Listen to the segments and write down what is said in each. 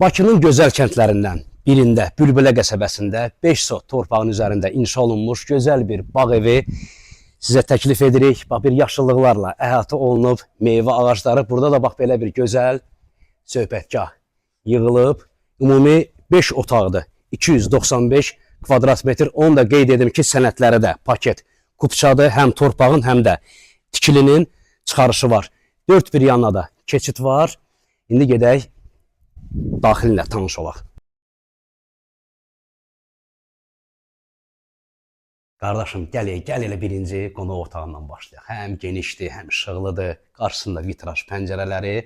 Bakının gözəl kəndlərindən birində, Bülbələ qəsəbəsində 5 sot torpağın üzərində inşa olunmuş gözəl bir bağ evi sizə təklif edirik. Bax, bir yaşıllıqlarla əhatə olunub, meyvə ağacları. Burada da bax, belə bir gözəl söhbətgah yığılıb. Ümumi 5 otaqdır, 295 kvadrat metr. Onu da qeyd edim ki, sənədləri də paket kupçadır. Həm torpağın, həm də tikilinin çıxarışı var. 4 bir yanına da keçid var. İndi gedək daxilinlə tanış olaq. Qardaşım, gəl elə birinci qonaq otağından başlayaq. Həm genişdir, həm işıqlıdır. Qarşısında vitraj pəncərələri,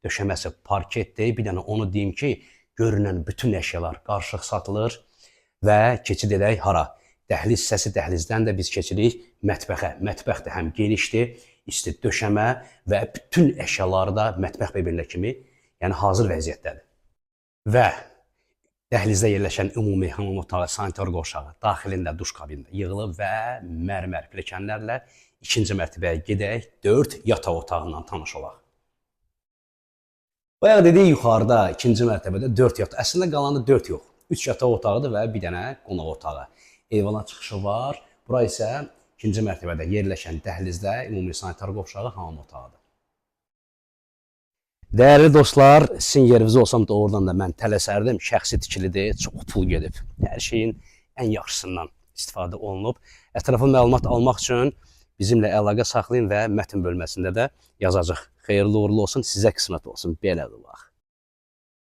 döşəməsi parketdir. Bir dənə onu deyim ki, görünən bütün əşyalar qarışıq satılır və keçid edək hara? Dəhliz hissəsi, dəhlizdən də biz keçirik mətbəxə. Mətbəx də həm genişdir, isti döşəmə və bütün əşyaları da mətbəx bebirlə kimi, yəni hazır vəziyyətdədir. Və dəhlizdə yerləşən ümumi hamam otağı, sanitar qovşağı, daxilində duş kabinində yığılıb və mərmər pilləkənlərlə ikinci mərtəbəyə gedək, 4 yataq otağından tanış olaq. Bayaq dedik, yuxarıda ikinci mərtəbədə 4 yataq, əslində qalanı 4 yox, 3 yataq otağıdır və bir dənə qonaq otağı. Eyvana çıxışı var, bura isə ikinci mərtəbədə yerləşən dəhlizdə ümumi sanitar qovşağı, hamam otağıdır. Dəyərli dostlar, sizin yerinizdə olsam doğrudan da mən tələsərdim. Şəxsi tikilidir, çox pul gedib. Hər şeyin ən yaxşısından istifadə olunub. Ətraflı məlumat almaq üçün bizimlə əlaqə saxlayın və mətn bölməsində də yazacaq. Xeyirli uğurlu olsun, sizə qismət olsun. Belədir bax.